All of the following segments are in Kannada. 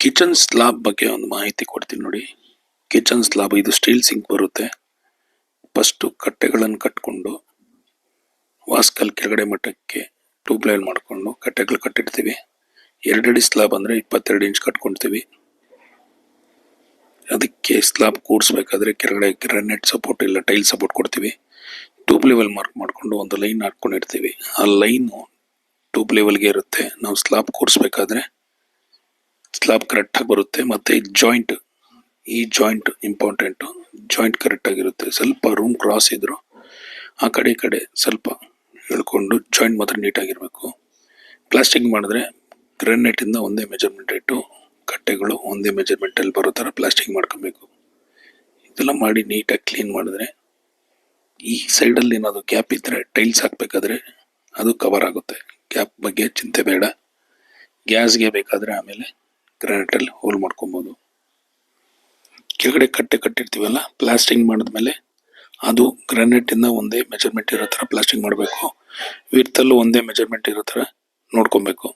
ಕಿಚನ್ ಸ್ಲಾಬ್ ಬಗ್ಗೆ ಒಂದು ಮಾಹಿತಿ ಕೊಡ್ತೀನಿ ನೋಡಿ. ಕಿಚನ್ ಸ್ಲಾಬ್ ಇದು ಸ್ಟೀಲ್ ಸಿಂಕ್ ಬರುತ್ತೆ. ಫಸ್ಟ್ ಕಟ್ಟೆಗಳನ್ನು ಕಟ್ಕೊಂಡು ವಾಸ್ಕಲ್ ಕೆಳಗಡೆ ಮಟ್ಟಕ್ಕೆ ಟ್ಯೂಬ್ ಲೈನ್ ಮಾಡಿಕೊಂಡು ಕಟ್ಟೆಗಳು ಕಟ್ಟಿರ್ತೀವಿ. 2 ಅಡಿ ಸ್ಲಾಬ್ ಅಂದರೆ 22 ಇಂಚ್ ಕಟ್ಕೊಳ್ತೀವಿ. ಅದಕ್ಕೆ ಸ್ಲಾಬ್ ಕೂಡಿಸ್ಬೇಕಾದ್ರೆ ಕೆಳಗಡೆ ಗ್ರಾನೈಟ್ ಸಪೋರ್ಟ್ ಇಲ್ಲ ಟೈಲ್ ಸಪೋರ್ಟ್ ಕೊಡ್ತೀವಿ. ಟ್ಯೂಬ್ ಲೆವೆಲ್ ಮಾರ್ಕ್ ಮಾಡಿಕೊಂಡು ಒಂದು ಲೈನ್ ಹಾಕೊಂಡಿರ್ತೀವಿ. ಆ ಲೈನು ಟ್ಯೂಬ್ ಲೆವೆಲ್ಗೆ ಇರುತ್ತೆ. ನಾವು ಸ್ಲಾಬ್ ಕೂಡಿಸ್ಬೇಕಾದ್ರೆ ಸ್ಲಾಬ್ ಕರೆಕ್ಟಾಗಿ ಬರುತ್ತೆ. ಮತ್ತು ಈ ಜಾಯಿಂಟ್ ಇಂಪಾರ್ಟೆಂಟು. ಜಾಯಿಂಟ್ ಕರೆಕ್ಟಾಗಿರುತ್ತೆ. ಸ್ವಲ್ಪ ರೂಮ್ ಕ್ರಾಸ್ ಇದ್ದರೂ ಆ ಕಡೆ ಈ ಕಡೆ ಸ್ವಲ್ಪ ಹೇಳ್ಕೊಂಡು ಜಾಯಿಂಟ್ ಮಾತ್ರ ನೀಟಾಗಿರಬೇಕು. ಪ್ಲಾಸ್ಟಿಂಗ್ ಮಾಡಿದ್ರೆ ಗ್ರಾನೈಟಿಂದ ಒಂದೇ ಮೆಜರ್ಮೆಂಟ್ ಇಟ್ಟು ಕಟ್ಟೆಗಳು ಒಂದೇ ಮೆಜರ್ಮೆಂಟಲ್ಲಿ ಬರೋ ಥರ ಪ್ಲಾಸ್ಟಿಂಗ್ ಮಾಡ್ಕೊಬೇಕು. ಇದೆಲ್ಲ ಮಾಡಿ ನೀಟಾಗಿ ಕ್ಲೀನ್ ಮಾಡಿದ್ರೆ ಈ ಸೈಡಲ್ಲಿ ಏನಾದರೂ ಗ್ಯಾಪ್ ಇದ್ದರೆ ಟೈಲ್ಸ್ ಹಾಕಬೇಕಾದ್ರೆ ಅದು ಕವರ್ ಆಗುತ್ತೆ. ಗ್ಯಾಪ್ ಬಗ್ಗೆ ಚಿಂತೆ ಬೇಡ. ಗ್ಯಾಸ್ಗೆ ಬೇಕಾದರೆ ಆಮೇಲೆ ಗ್ರಾನೈಟಲ್ಲಿ ಹೋಲ್ ಮಾಡ್ಕೊಬೋದು. ಕೆಳಗಡೆ ಕಟ್ಟೆ ಕಟ್ಟಿರ್ತೀವಲ್ಲ, ಪ್ಲಾಸ್ಟಿಂಗ್ ಮಾಡಿದ್ಮೇಲೆ ಅದು ಗ್ರಾನೈಟಿಂದ ಒಂದೇ ಮೆಜರ್ಮೆಂಟ್ ಇರೋ ಥರ ಪ್ಲಾಸ್ಟಿಂಗ್ ಮಾಡಬೇಕು. ವಿರ್ತಲ್ಲೂ ಒಂದೇ ಮೆಜರ್ಮೆಂಟ್ ಇರೋ ಥರ ನೋಡ್ಕೊಬೇಕು.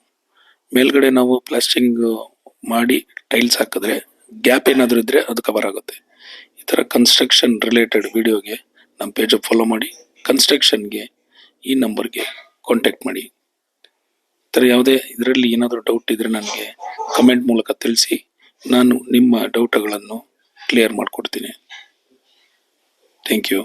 ಮೇಲ್ಗಡೆ ನಾವು ಪ್ಲಾಸ್ಟಿಂಗ್ ಮಾಡಿ ಟೈಲ್ಸ್ ಹಾಕಿದ್ರೆ ಗ್ಯಾಪ್ ಏನಾದರೂ ಇದ್ದರೆ ಅದು ಕವರ್ ಆಗುತ್ತೆ. ಈ ಥರ ಕನ್ಸ್ಟ್ರಕ್ಷನ್ ರಿಲೇಟೆಡ್ ವಿಡಿಯೋಗೆ ನಮ್ಮ ಪೇಜ್ ಫಾಲೋ ಮಾಡಿ. ಕನ್ಸ್ಟ್ರಕ್ಷನ್ಗೆ ಈ ನಂಬರ್ಗೆ ಕಾಂಟ್ಯಾಕ್ಟ್ ಮಾಡಿ. ಈ ಥರ ಯಾವುದೇ ಇದರಲ್ಲಿ ಏನಾದರೂ ಡೌಟ್ ಇದ್ದರೆ ನನಗೆ ಕಮೆಂಟ್ ಮೂಲಕ ತಿಳಿಸಿ. ನಾನು ನಿಮ್ಮ ಡೌಟ್ಗಳನ್ನು ಕ್ಲಿಯರ್ ಮಾಡಿಕೊಡ್ತೀನಿ. Thank you.